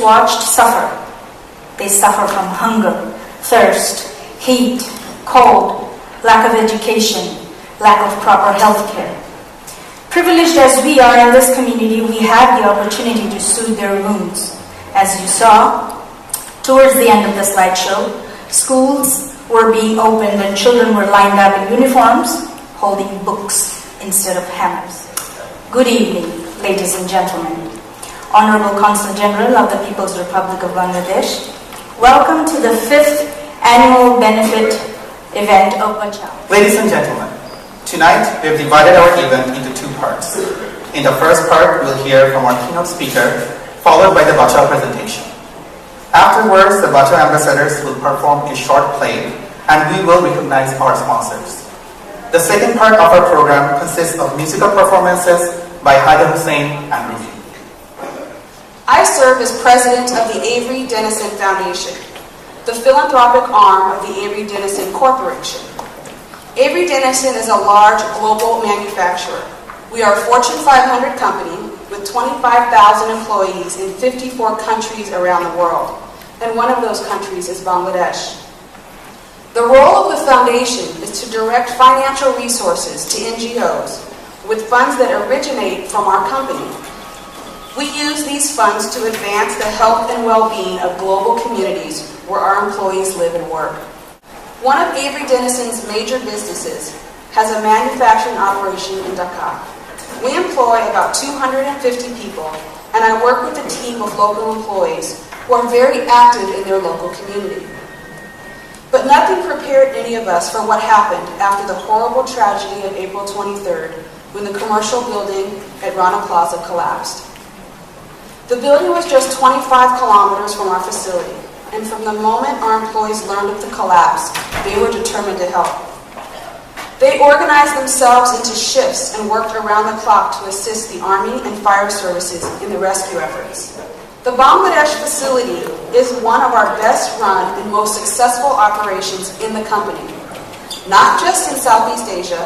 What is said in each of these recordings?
watched suffer. They suffer from hunger, thirst, heat, cold, lack of education, lack of proper health care. Privileged as we are in this community, we have the opportunity to soothe their wounds. As you saw, towards the end of the slideshow, schools were being opened and children were lined up in uniforms, holding books instead of hammers. Good evening, ladies and gentlemen. Honorable Consul General of the People's Republic of Bangladesh, welcome to the 5th annual benefit event of BACHAO. Ladies and gentlemen, tonight we have divided our event into two parts. In the first part, we'll hear from our keynote speaker, followed by the BACHAO presentation. Afterwards, the BACHAO ambassadors will perform a short play, and we will recognize our sponsors. The second part of our program consists of musical performances by Haida Hussein and Rufi. I serve as president of the Avery Dennison Foundation, the philanthropic arm of the Avery Dennison Corporation. Avery Dennison is a large global manufacturer. We are a Fortune 500 company with 25,000 employees in 54 countries around the world, and one of those countries is Bangladesh. The role of the foundation is to direct financial resources to NGOs with funds that originate from our company. We use these funds to advance the health and well-being of global communities where our employees live and work. One of Avery Dennison's major businesses has a manufacturing operation in Dhaka. We employ about 250 people, and I work with a team of local employees who are very active in their local community. But nothing prepared any of us for what happened after the horrible tragedy of April 23rd, when the commercial building at Rana Plaza collapsed. The building was just 25 kilometers from our facility, and from the moment our employees learned of the collapse, they were determined to help. They organized themselves into shifts and worked around the clock to assist the Army and fire services in the rescue efforts. The Bangladesh facility is one of our best run and most successful operations in the company, not just in Southeast Asia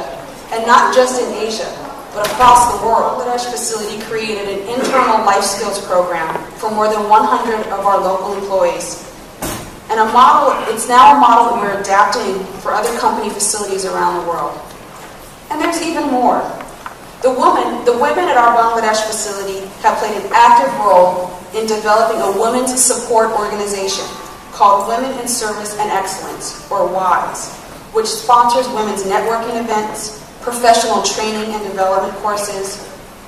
and not just in Asia, but across the world. The Bangladesh facility created an internal life skills program for more than 100 of our local employees. And it's now a model that we're adapting for other company facilities around the world. And there's even more. The women at our Bangladesh facility have played an active role in developing a women's support organization called Women in Service and Excellence, or WISE, which sponsors women's networking events, professional training and development courses,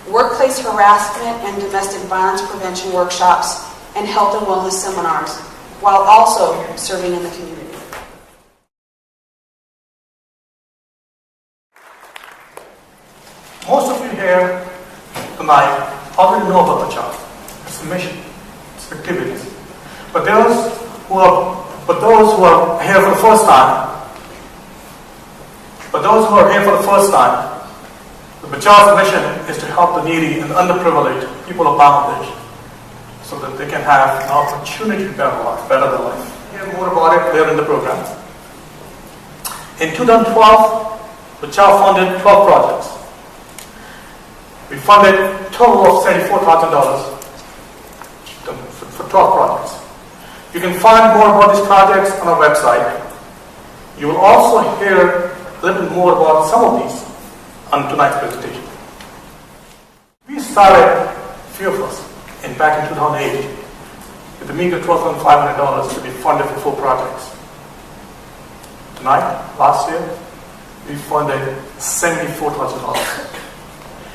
workplace harassment and domestic violence prevention workshops, and health and wellness seminars, while also serving in the community. Most of you here tonight already know about BACHAO, its mission, its activities. But those who are here for the first time, the BACHAO's mission is to help the needy and underprivileged people of Bangladesh so that they can have an opportunity to better their life. Hear more about it later in the program. In 2012, BACHAO funded 12 projects. We funded a total of $74,000 for 12 projects. You can find more about these projects on our website. You will also hear a little bit more about some of these on tonight's presentation. We started, a few of us, back in 2008 with a meager $12,500 to be funded for 4 projects. Tonight, last year, we funded $74,000.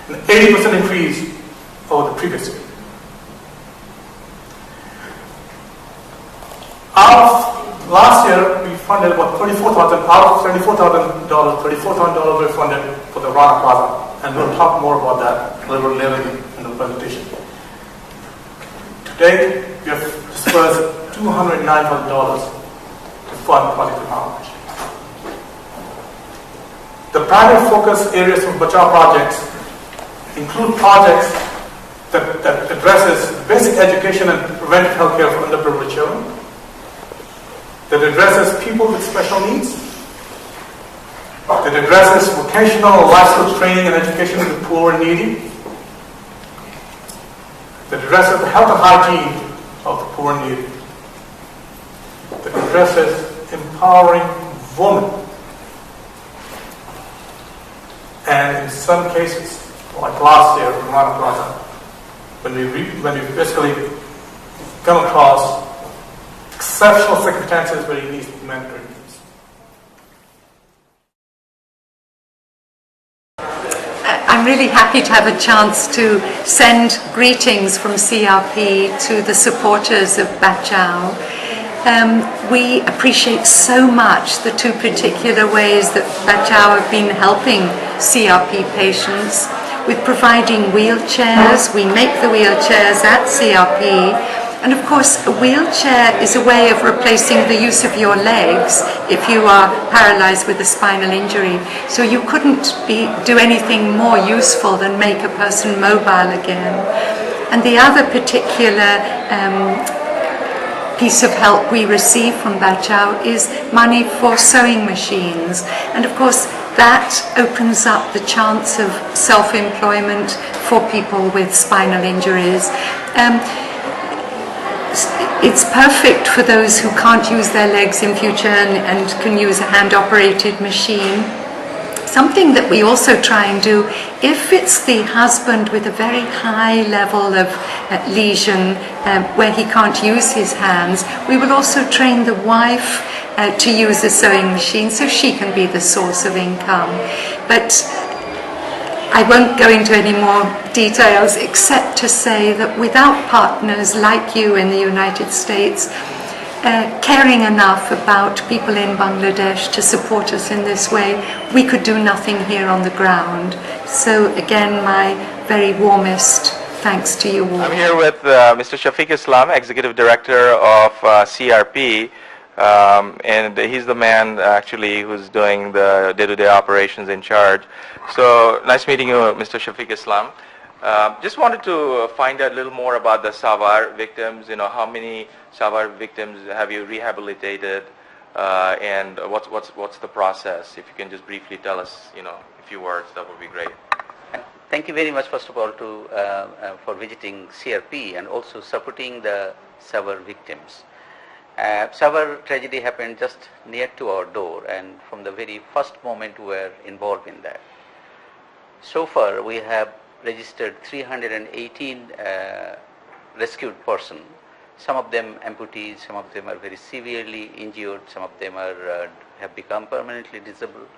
An 80% increase over the previous year. Last year, we funded about $34,000 out of $74,000. $34,000 were funded for the Rana Plaza, and we'll talk more about that a little bit later in the presentation. Today, we have disbursed $209,000 to fund Project Bangladesh. The primary focus areas of BACHAO projects include projects that addresses basic education and preventive health care for underprivileged children, that addresses people with special needs, that addresses vocational life skills training and education for the poor and needy, that addresses the health and hygiene of the poor and needy. The address is empowering women. And in some cases, like last year in Rana Plaza, when we basically come across exceptional circumstances where you need mentoring. I'm really happy to have a chance to send greetings from CRP to the supporters of BACHAO. We appreciate so much the two particular ways that BACHAO have been helping CRP patients with providing wheelchairs. We make the wheelchairs at CRP. And of course, a wheelchair is a way of replacing the use of your legs if you are paralyzed with a spinal injury. So you couldn't do anything more useful than make a person mobile again. And the other particular piece of help we receive from BACHAO is money for sewing machines. And of course, that opens up the chance of self-employment for people with spinal injuries. It's perfect for those who can't use their legs in future and can use a hand-operated machine. Something that we also try and do, if it's the husband with a very high level of lesion where he can't use his hands, we will also train the wife to use a sewing machine so she can be the source of income. But I won't go into any more details except to say that without partners like you in the United States caring enough about people in Bangladesh to support us in this way, we could do nothing here on the ground. So again, my very warmest thanks to you all. I'm here with Mr. Shafiq Islam, Executive Director of CRP, and he's the man actually who's doing the day-to-day operations in charge. So nice meeting you, Mr. Shafiq Islam. Just wanted to find out a little more about the Savar victims. You know, how many Savar victims have you rehabilitated, and what's the process? If you can just briefly tell us, you know, a few words, that would be great. Thank you very much, first of all, for visiting CRP and also supporting the Savar victims. Savar tragedy happened just near to our door, and from the very first moment we were involved in that. So far, we have registered 318 rescued persons. Some of them amputees, some of them are very severely injured, some of them are have become permanently disabled.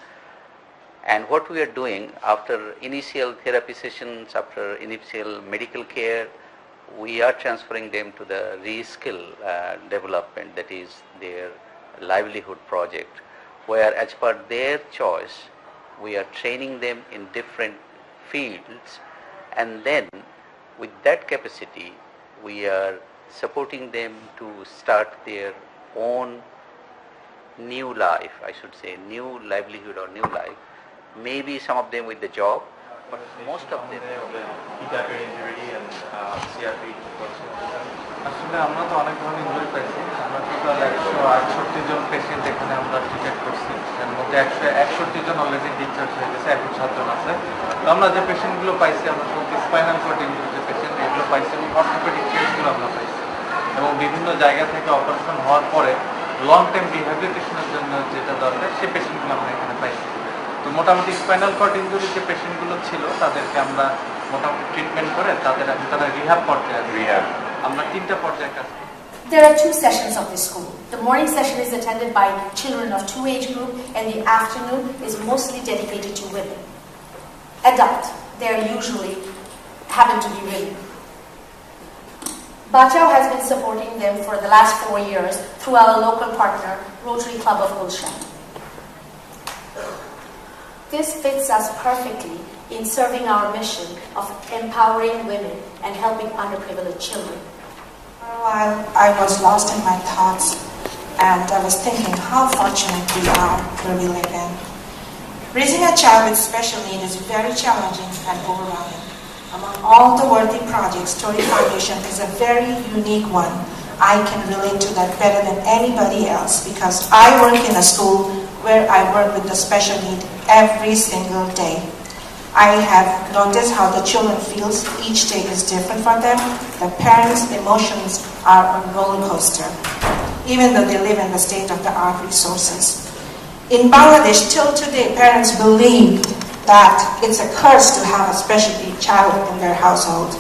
And what we are doing after initial therapy sessions, after initial medical care, we are transferring them to the reskill development, that is their livelihood project, where as per their choice, we are training them in different fields, and then with that capacity, we are supporting them to start their own new life, I should say, new livelihood or new life. Maybe some of them with the job, but most of them. আসলে আমরা তো অনেক ধরনের injury পাইছি। আমরা total 168 জন patient এখানে আমরা treat করছি। এর মধ্যে 161 জন অলরেডি ডিসচার্জ হয়ে গেছে, এখন 7 জন আছে। তো আমরা যে পেশেন্টগুলো পাইছি, আমরা সব স্পাইনাল কর্ড ইনজুরি যে পেশেন্ট, এগুলো পাইছি এবং অর্থোপেডিক কেসগুলো আমরা পাইছি। এবং বিভিন্ন জায়গা থেকে অপারেশন হওয়ার পরে লং টাইম রিহ্যাবিলিটেশনের জন্য যেটা দরকার, সেই পেশেন্টগুলো আমরা এখানে পাইছি। তো মোটামুটি স্পাইনাল কর্ড ইনজুরি যে পেশেন্টগুলো ছিল, তাদেরকে আমরা মোটামুটি ট্রিটমেন্ট করে তারা রিহ্যাব পর্যায়ে আমরা 3টা পর্যায়ে কাজ করি। There are 2 sessions of this school. The morning session is attended by children of 2 age group, and the afternoon is mostly dedicated to women. Adult, they are usually happen to be women. BACHAO has been supporting them for the last 4 years through our local partner, Rotary Club of Gulshan. This fits us perfectly in serving our mission of empowering women and helping underprivileged children. For a while, I was lost in my thoughts, and I was thinking how fortunate we are where we live in. Raising a child with special need is very challenging and overwhelming. Among all the worthy projects, Story Foundation is a very unique one. I can relate to that better than anybody else because I work in a school where I work with the special need every single day. I have noticed how the children feel each day is different for them. The parents' emotions are on roller coaster, even though they live in the state-of-the-art resources. In Bangladesh, till today, parents believe that it's a curse to have a special needs child in their household.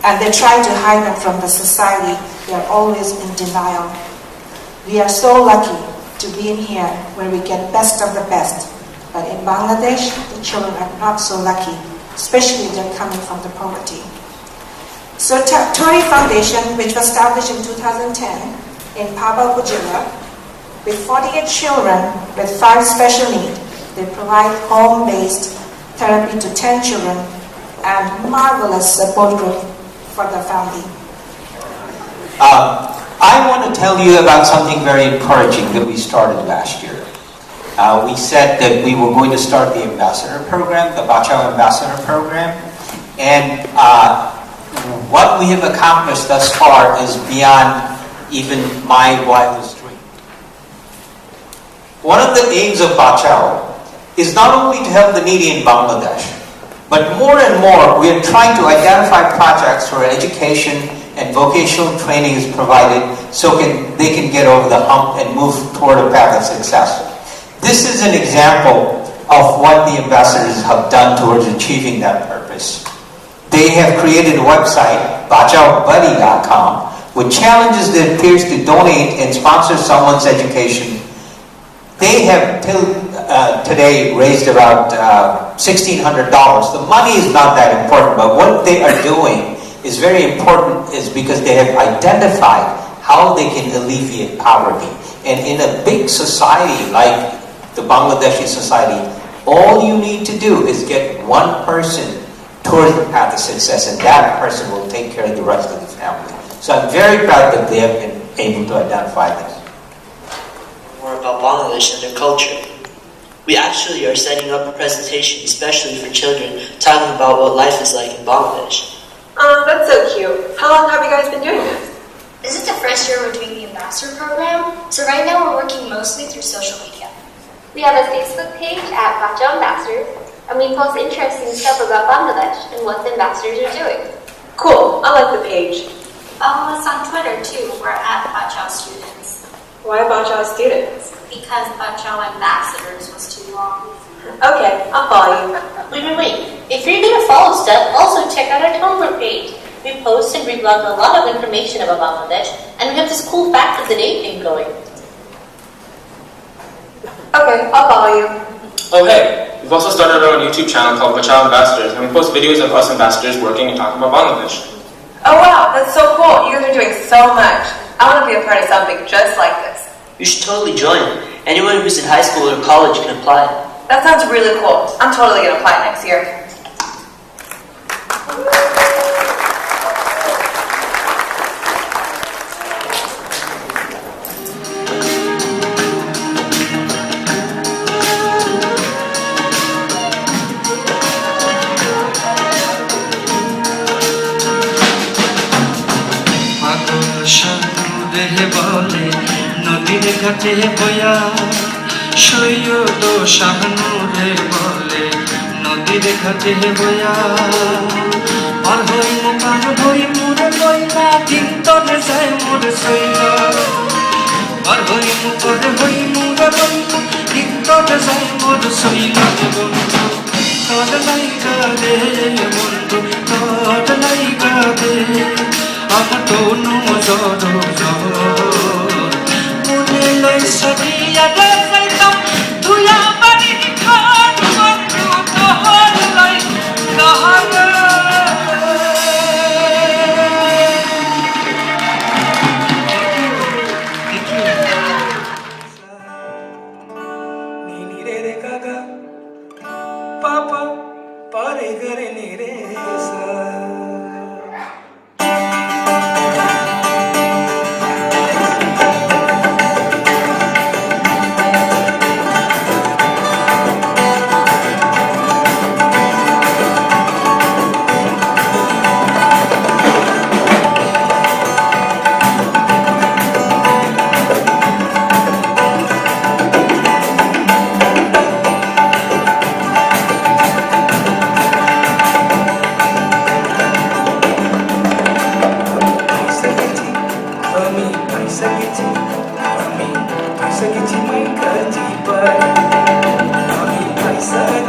And they try to hide them from the society. They are always in denial. We are so lucky to be in here where we get best of the best. But in Bangladesh, the children are not so lucky, especially if they're coming from the poverty. So Tori Foundation, which was established in 2010 in Paba Upazila, with 48 children with 5 special needs, they provide home-based therapy to 10 children and marvelous support group for the family. I want to tell you about something very encouraging that we started last year. We said that we were going to start the ambassador program, the BACHAO ambassador program, and what we have accomplished thus far is beyond even my wildest dream. One of the aims of BACHAO is not only to help the needy in Bangladesh, but more and more we are trying to identify projects where education and vocational training is provided so they can get over the hump and move toward a path of success. This is an example of what the ambassadors have done towards achieving that purpose. They have created a website, BACHAOBuddy.com, with challenges that appears to donate and sponsor someone's education. They have till today raised about $1,600. The money is not that important, but what they are doing is very important is because they have identified how they can alleviate poverty. And in a big society like the Bangladeshi society, all you need to do is get one person towards the path of success, and that person will take care of the rest of the family. So I'm very proud that they have been able to identify this. More about Bangladesh and their culture. We actually are setting up a presentation especially for children, talking about what life is like in Bangladesh. That's so cute. How long have you guys been doing this? This is the first year we're doing the ambassador program, so right now we're working mostly through social media. We have a Facebook page at BACHAO Ambassadors, and we post interesting stuff about Bangladesh and what the ambassadors are doing. Cool, I like the page. Follow us on Twitter too, we're at BACHAO Students. Why BACHAO Students? Because BACHAO Ambassadors was too long. Okay, I'll follow you. Wait. If you're going to follow stuff, also check out our Tumblr page. We post and reblog a lot of information about Bangladesh, and we have this cool fact of the day thing going. Okay, I'll follow you. Oh hey, we've also started our own YouTube channel called BACHAO Ambassadors, and we post videos of us ambassadors working and talking about Bangladesh. Oh wow, that's so cool. You guys are doing so much. I want to be a part of something just like this. You should totally join. Anyone who's in high school or college can apply. That sounds really cool. I'm totally going to apply next year. নদীর ঘাটে বয়া সৈয়দ শাহনুরে বলে নদীর ঘাটে বয়া পার হই মোরে বইলা দিন তরে যায় মোর সইলা পার হই মোরে বইলা দিন তরে যায় মোর সইলা বন্ধু তোর লাইগা রে বন্ধু তোর লাইগা রে আমার তো নজর মনে লই সরিয়া দেখাইতাম তুই আমারই খান বন্ধু তোর লাই কাহারে নীনি রে কাকা পাপা পারে গরে নি রে সা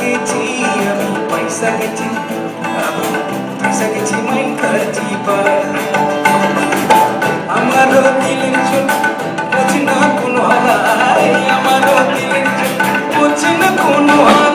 গেছি আমি পয়সা গেছি আমি পয়সা গেছি মাই খাচ্ছি আমারও দিলের চোখ বোঝে না কোনো হাই আমারও দিলের চোখ বোঝে না কোনো হাই